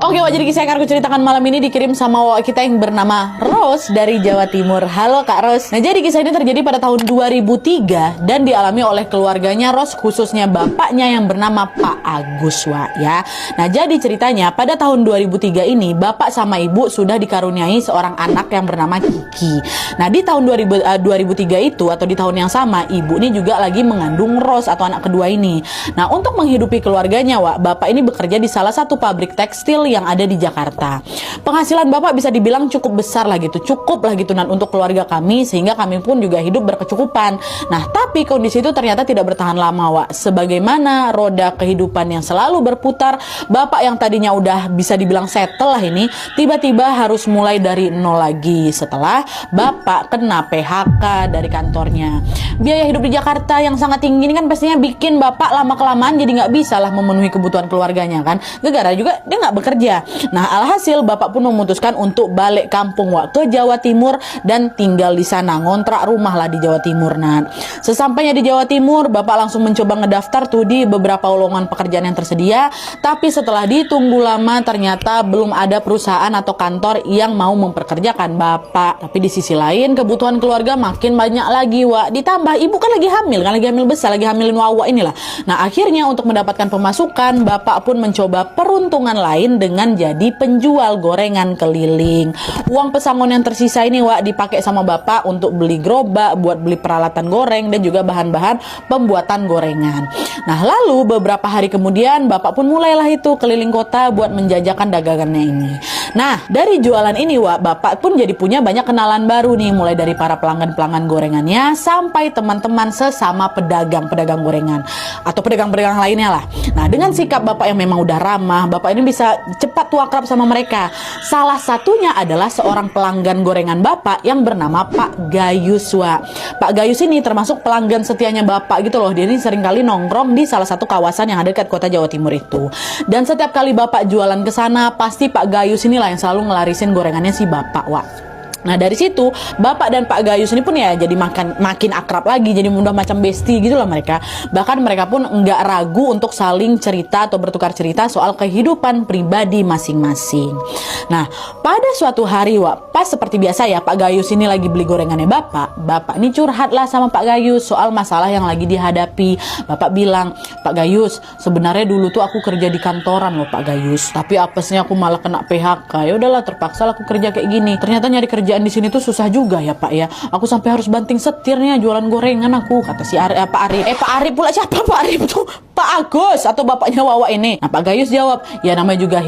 Oke, Wak, jadi kisah yang akan aku ceritakan malam ini dikirim sama Wak kita yang bernama Rose dari Jawa Timur. Halo Kak Rose. Nah, jadi kisah ini terjadi pada tahun 2003 dan dialami oleh keluarganya Rose, khususnya bapaknya yang bernama Pak Agus, Wak, ya. Nah, jadi ceritanya pada tahun 2003 ini bapak sama ibu sudah dikaruniai seorang anak yang bernama Kiki. Nah, di tahun 2003 itu atau di tahun yang sama, ibu ini juga lagi mengandung Rose atau anak kedua ini. Nah, untuk menghidupi keluarganya, Wak, bapak ini bekerja di salah satu pabrik tekstil yang ada di Jakarta. Penghasilan bapak bisa dibilang cukup besar lah gitu, cukup lah gitu untuk keluarga kami, sehingga kami pun juga hidup berkecukupan. Nah, tapi kondisi itu ternyata tidak bertahan lama, Wak. Sebagaimana roda kehidupan yang selalu berputar, bapak yang tadinya udah bisa dibilang settle lah ini, tiba-tiba harus mulai dari nol lagi setelah bapak kena PHK dari kantornya. Biaya hidup di Jakarta yang sangat tinggi ini kan pastinya bikin bapak lama-kelamaan jadi nggak bisa lah memenuhi kebutuhan keluarganya kan. Gegara juga dia nggak bekerja. Nah, alhasil bapak pun memutuskan untuk balik kampung, Wak, ke Jawa Timur dan tinggal di sana, ngontrak rumah lah di Jawa Timur. Nah, sesampainya di Jawa Timur, bapak langsung mencoba ngedaftar tuh di beberapa lowongan pekerjaan yang tersedia, tapi setelah ditunggu lama ternyata belum ada perusahaan atau kantor yang mau memperkerjakan bapak. Tapi di sisi lain kebutuhan keluarga makin banyak lagi, Wak. Ditambah ibu kan lagi hamil besar, lagi hamilin Wawa inilah. Nah, akhirnya untuk mendapatkan pemasukan, bapak pun mencoba peruntungan lain dengan jadi penjual gorengan keliling. Uang pesangon yang tersisa ini, Wak, dipakai sama bapak untuk beli gerobak, buat beli peralatan goreng dan juga bahan-bahan pembuatan gorengan. Nah, lalu beberapa hari kemudian bapak pun mulailah itu keliling kota buat menjajakan dagangannya ini. Nah, dari jualan ini, Wak, bapak pun jadi punya banyak kenalan baru nih, mulai dari para pelanggan-pelanggan gorengannya sampai teman-teman sesama pedagang gorengan atau pedagang-pedagang lainnya lah. Nah, dengan sikap bapak yang memang udah ramah, bapak ini bisa cepat tuh akrab sama mereka. Salah satunya adalah seorang pelanggan gorengan bapak yang bernama Pak Gayus, Wak. Pak Gayus ini termasuk pelanggan setianya bapak gitu loh. Dia ini seringkali nongkrong di salah satu kawasan yang ada dekat kota Jawa Timur itu. Dan setiap kali bapak jualan ke sana, pasti Pak Gayus inilah yang selalu ngelarisin gorengannya si bapak, Wak. Nah, dari situ bapak dan Pak Gayus ini pun ya jadi makin akrab lagi, jadi udah macam bestie gitu lah mereka. Bahkan mereka pun nggak ragu untuk saling cerita atau bertukar cerita soal kehidupan pribadi masing-masing. Nah, pada suatu hari, Wak, pas seperti biasa ya, Pak Gayus ini lagi beli gorengannya bapak ini curhat lah sama Pak Gayus soal masalah yang lagi dihadapi. Bapak bilang, "Pak Gayus, sebenarnya dulu tuh aku kerja di kantoran loh, Pak Gayus, tapi apesnya aku malah kena PHK. Ya udahlah, terpaksa lah aku kerja kayak gini. Ternyata nyari kerjaan di sini tuh susah juga ya, Pak, ya. Aku sampai harus banting setirnya jualan gorengan aku," kata si Pak Arif. Pak Arif pula siapa Pak Arif tuh? Pak Agus atau bapaknya Wawa ini. Nah, Pak Gayus jawab, "Ya namanya juga